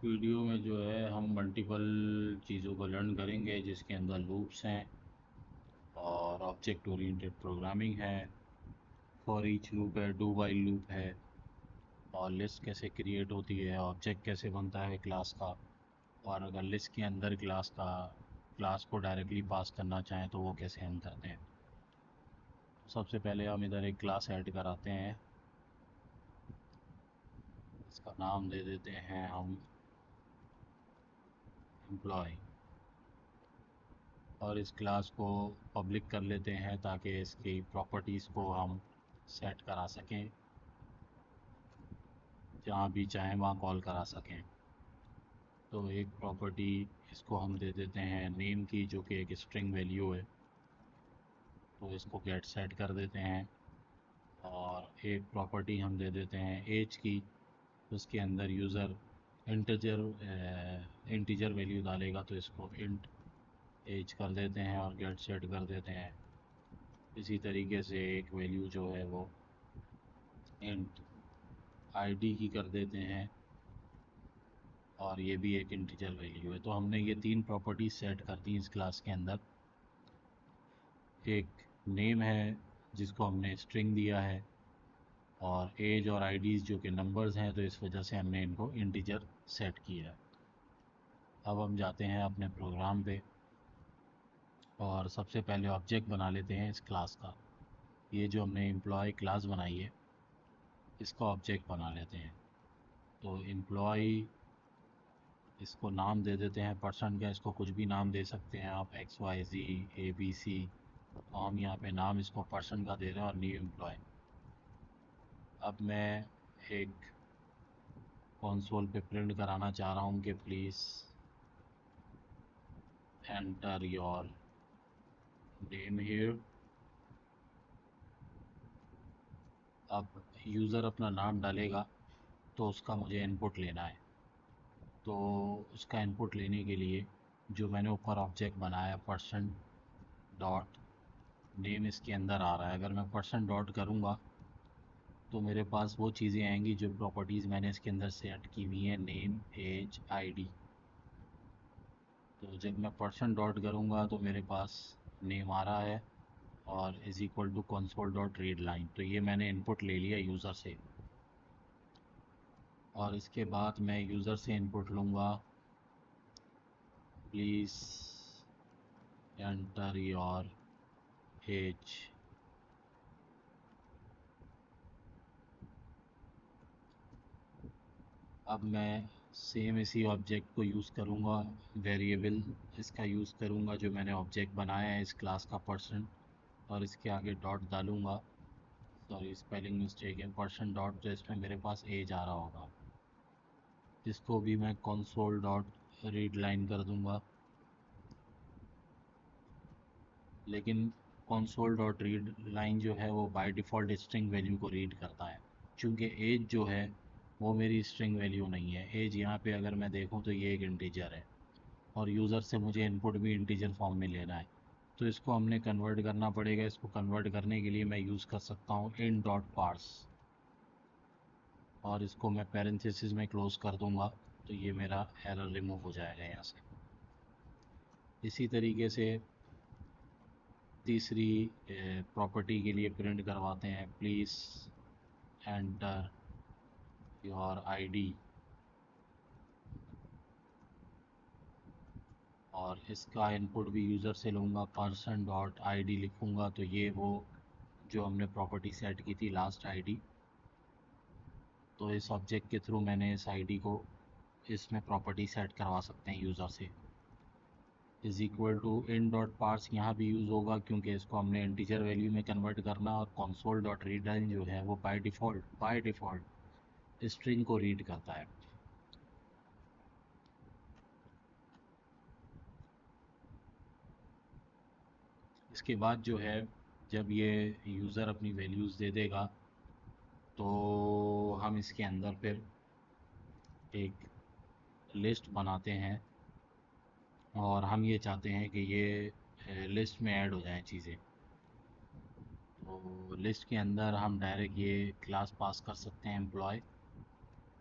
Video में जो है हम मल्टीपल चीज़ों को लर्न करेंगे जिसके अंदर लूप्स हैं और ऑब्जेक्ट ओरिएंटेड प्रोग्रामिंग है। फॉर ईच लूप है, डू वाइल लूप है, और लिस्ट कैसे क्रिएट होती है, ऑब्जेक्ट कैसे बनता है क्लास का, और अगर लिस्ट के अंदर क्लास को डायरेक्टली पास करना चाहें तो वो कैसे हम करते हैं। तो सबसे पहले हम इधर एक क्लास ऐड कराते हैं। इसका नाम दे देते हैं हम एम्प्लॉय, और इस क्लास को पब्लिक कर लेते हैं ताकि इसकी प्रॉपर्टीज़ को हम सेट करा सकें, जहाँ भी चाहें वहाँ कॉल करा सकें। तो एक प्रॉपर्टी इसको हम दे देते हैं नेम की, जो कि एक स्ट्रिंग वैल्यू है, तो इसको गेट सेट कर देते हैं। और एक प्रॉपर्टी हम दे देते हैं एज की, उसके अंदर यूज़र इंटीजर वैल्यू डालेगा, तो इसको इंट एज कर देते हैं और गेट सेट कर देते हैं। इसी तरीके से एक वैल्यू जो है वो इंट आईडी की कर देते हैं, और ये भी एक इंटीजर वैल्यू है। तो हमने ये तीन प्रॉपर्टी सेट कर दी इस क्लास के अंदर। एक नेम है जिसको हमने स्ट्रिंग दिया है, और एज और आईडीज़ जो कि नंबर्स हैं, तो इस वजह से हमने इनको इंटीजर सेट किया है। अब हम जाते हैं अपने प्रोग्राम पे और सबसे पहले ऑब्जेक्ट बना लेते हैं इस क्लास का। ये जो हमने एम्प्लॉय क्लास बनाई है, इसका ऑब्जेक्ट बना लेते हैं। तो एम्प्लॉय, इसको नाम दे देते हैं पर्सन का, इसको कुछ भी नाम दे सकते हैं आप, XYZ ABC। तो हम यहाँ पे नाम इसको पर्सन का दे रहे हैं और न्यू एम्प्लॉय। अब मैं एक कंसोल पे प्रिंट कराना चाह रहा हूँ कि please enter your name here. अब यूज़र अपना नाम डालेगा तो उसका मुझे इनपुट लेना है। तो उसका इनपुट लेने के लिए जो मैंने ऊपर ऑब्जेक्ट बनाया पर्सन डॉट नेम, इसके अंदर आ रहा है। अगर मैं पर्सन डॉट करूँगा तो मेरे पास वो चीज़ें आएंगी जो प्रॉपर्टीज़ मैंने इसके अंदर सेट की हुई हैं, नेम एज आईडी। तो जब मैं पर्सन डॉट करूँगा तो मेरे पास नेम आ रहा है और is equal to console dot read line. तो ये मैंने इनपुट ले लिया यूज़र से, और इसके बाद मैं यूज़र से इनपुट लूँगा प्लीज़ एंटर योर एज। अब मैं सेम इसी ऑब्जेक्ट को यूज़ करूँगा, वेरिएबल इसका यूज़ करूँगा जो मैंने ऑब्जेक्ट बनाया है इस क्लास का पर्सन, और इसके आगे डॉट डालूँगा। सॉरी, स्पेलिंग मिस्टेक है, पर्सन डॉट, तो इसमें मेरे पास एज आ रहा होगा। इसको भी मैं कंसोल डॉट रीड लाइन कर दूँगा, लेकिन कंसोल डॉट रीड लाइन जो है वो बाय डिफ़ॉल्ट स्ट्रिंग वैल्यू को रीड करता है, क्योंकि एज जो है वो मेरी स्ट्रिंग वैल्यू नहीं है। एज यहाँ पे अगर मैं देखूँ तो ये एक इंटीजर है, और यूज़र से मुझे इनपुट भी इंटीजर फॉर्म में लेना है। तो इसको हमने कन्वर्ट करना पड़ेगा। इसको कन्वर्ट करने के लिए मैं यूज़ कर सकता हूँ इन डॉट पार्स, और इसको मैं पैरेंथेसिस में क्लोज कर दूंगा, तो ये मेरा एरर रिमूव हो जाएगा यहाँ से। इसी तरीके से तीसरी प्रॉपर्टी के लिए प्रिंट करवाते हैं प्लीज़ एंटर योर आईडी, और इसका इनपुट भी यूज़र से लूँगा, पर्सन डॉट आईडी लिखूँगा, तो ये वो जो हमने प्रॉपर्टी सेट की थी लास्ट आईडी। तो इस ऑब्जेक्ट के थ्रू मैंने इस आईडी को इसमें प्रॉपर्टी सेट करवा सकते हैं यूज़र से। Is equal to int dot parse यहाँ भी यूज़ होगा, क्योंकि इसको हमने इंटीजर वैल्यू में कन्वर्ट करना, और कंसोल डॉट रीड लाइन जो है वो बाय डिफ़ॉल्ट स्ट्रिंग को रीड करता है। इसके बाद जो है, जब ये यूज़र अपनी वैल्यूज़ दे देगा तो हम इसके अंदर फिर एक लिस्ट बनाते हैं, और हम ये चाहते हैं कि ये लिस्ट में ऐड हो जाएं चीज़ें। तो लिस्ट के अंदर हम डायरेक्ट ये क्लास पास कर सकते हैं एम्प्लॉय,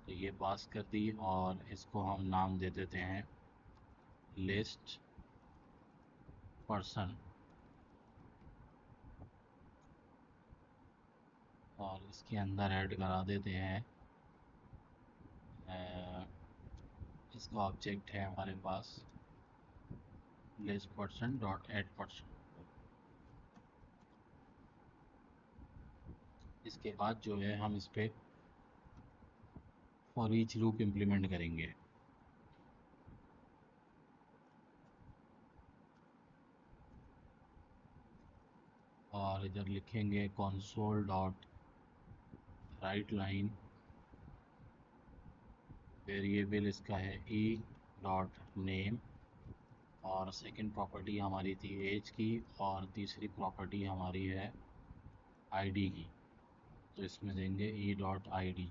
तो ये पास कर दी और इसको हम नाम दे देते हैं लिस्ट पर्सन, और इसके अंदर ऐड करा देते हैं इसका ऑब्जेक्ट है हमारे पास list person dot add person. इसके बाद जो है हम इस पर फॉर ईच लूप इम्प्लीमेंट करेंगे। और इधर लिखेंगे console dot right line, variable इसका है e डॉट नेम, और सेकंड प्रॉपर्टी हमारी थी एज की, और तीसरी प्रॉपर्टी हमारी है आईडी की, तो इसमें देंगे e डॉट आई।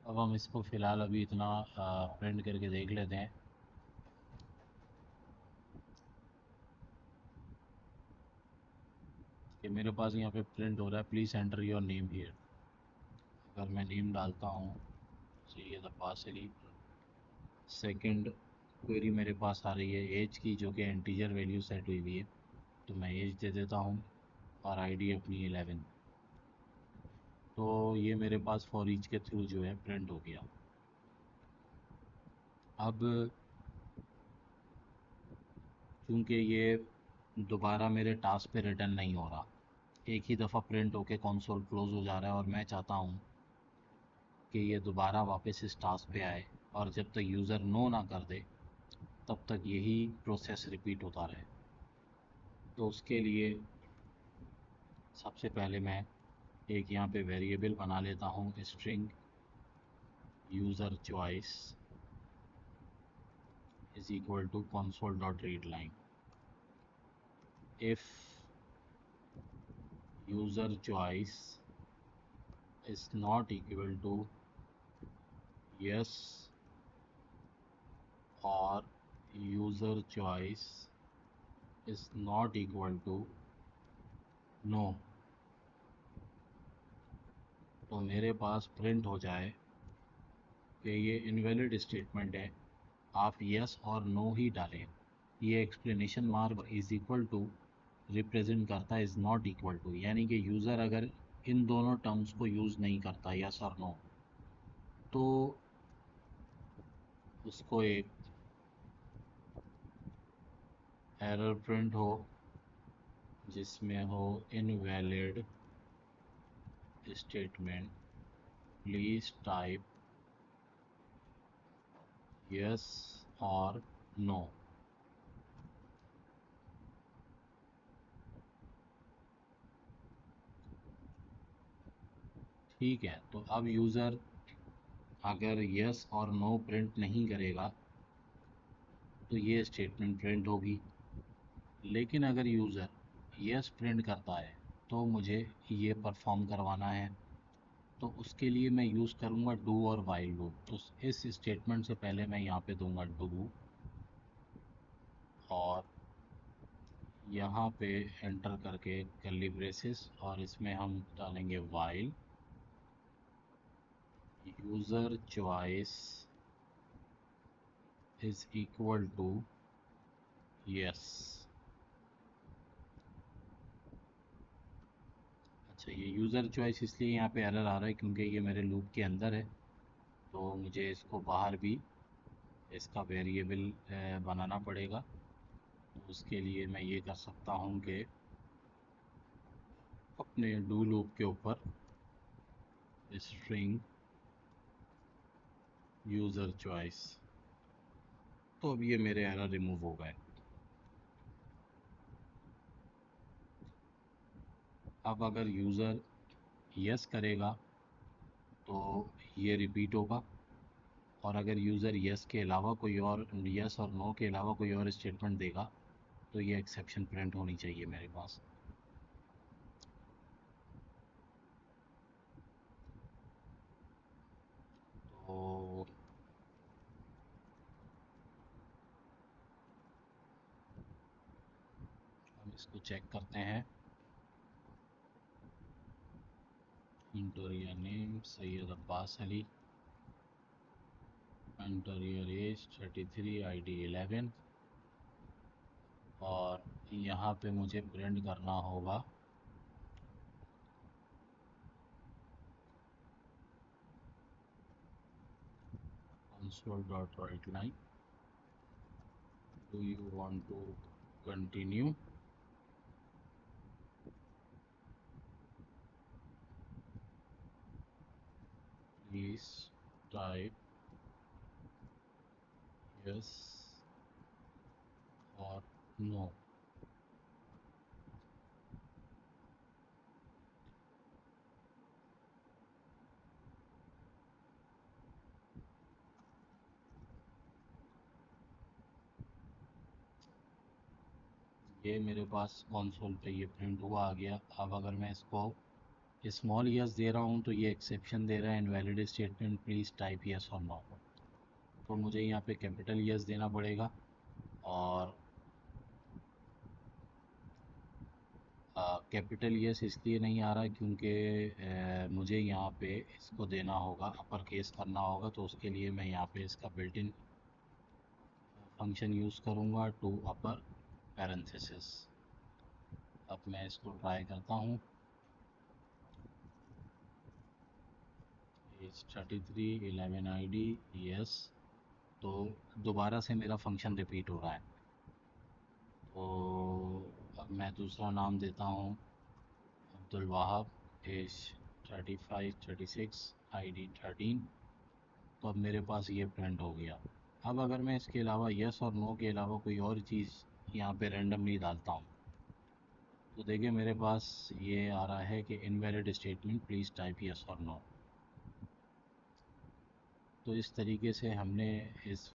अब हम इसको फ़िलहाल अभी इतना प्रिंट करके देख लेते हैं। कि मेरे पास यहाँ पे प्रिंट हो रहा है please enter your name here. अगर मैं नेम डालता हूँ, तो ये द पार्सली सेकंड क्वेरी मेरे पास आ रही है एज की, जो कि इंटीजर वैल्यू सेट हुई हुई है, तो मैं एज दे देता हूँ और आईडी अपनी 11। तो ये मेरे पास फॉर ईच के थ्रू जो है प्रिंट हो गया। अब चूँकि ये दोबारा मेरे टास्क पे रिटर्न नहीं हो रहा, एक ही दफ़ा प्रिंट होके कंसोल क्लोज़ हो जा रहा है, और मैं चाहता हूँ कि ये दोबारा वापस इस टास्क पे आए, और जब तक यूज़र नो ना कर दे तब तक यही प्रोसेस रिपीट होता रहे। तो उसके लिए सबसे पहले मैं एक यहाँ पे वेरिएबल बना लेता हूँ string user choice is equal to console dot read line. If user choice is not equal to yes और user choice is not equal to no, तो मेरे पास प्रिंट हो जाए कि ये इनवैलिड स्टेटमेंट है, आप यस और नो ही डालें। ये explanation mark is equal to represent करता है इज़ नॉट इक्वल टू, यानी कि यूज़र अगर इन दोनों टर्म्स को यूज़ नहीं करता यस और नो, तो उसको एक एरर प्रिंट हो जिसमें हो invalid statement, please type yes और नो। ठीक है, तो अब यूज़र अगर यस और नो प्रिंट नहीं करेगा तो ये स्टेटमेंट प्रिंट होगी, लेकिन अगर यूज़र यस प्रिंट करता है तो मुझे ये परफॉर्म करवाना है। तो उसके लिए मैं यूज़ करूँगा डू और वाइल लूप। तो इस स्टेटमेंट से पहले मैं यहाँ पे दूंगा डू, और यहाँ पे एंटर करके कर्ली ब्रेसेस, और इसमें हम डालेंगे while user choice is equal to yes. अच्छा, ये यूज़र चॉइस इसलिए यहाँ पे एरर आ रहा है क्योंकि ये मेरे लूप के अंदर है, तो मुझे इसको बाहर भी इसका वेरिएबल बनाना पड़ेगा। तो उसके लिए मैं ये कर सकता हूँ कि अपने डू लूप के ऊपर स्ट्रिंग यूज़र चॉइस, तो अब ये मेरे एरर रिमूव हो गए। अब अगर यूज़र यस करेगा तो ये रिपीट होगा, और अगर यूज़र यस के अलावा कोई और, यस और नो के अलावा कोई और स्टेटमेंट देगा तो ये एक्सेप्शन प्रिंट होनी चाहिए मेरे पास। तो इसको चेक करते हैं। Enter your name Syed Abbas Ali, Enter your age 33, ID 11, और यहाँ पे मुझे प्रिंट करना होगा console.writeline. Do you want to continue? Please type yes or no. ये मेरे पास कंसोल पे ये प्रिंट हुआ आ गया। अब अगर मैं इसको स्मॉल यस दे रहा हूँ तो ये एक्सेप्शन दे रहा है, invalid statement, please type yes और नो। तो मुझे यहाँ पे कैपिटल यस देना पड़ेगा, और कैपिटल यस इसलिए नहीं आ रहा क्योंकि मुझे यहाँ पे इसको देना होगा, अपर केस करना होगा, तो उसके लिए मैं यहाँ पे इसका बिल्ट इन फंक्शन यूज़ करूँगा टू अपर पैरेंथेसिस। अब मैं इसको ट्राई करता हूँ। Age 33, 11 ID, yes. तो दोबारा से मेरा फंक्शन रिपीट हो रहा है। तो अब मैं दूसरा नाम देता हूँ अब्दुल वहाब, एज 35, 36, ID 13। तो अब मेरे पास ये प्रिंट हो गया। अब अगर मैं इसके अलावा यस और नो के अलावा कोई और चीज़ यहाँ पे रैंडमली डालता हूँ तो देखिए मेरे पास ये आ रहा है कि invalid statement, please type yes और नो। तो इस तरीके से हमने इस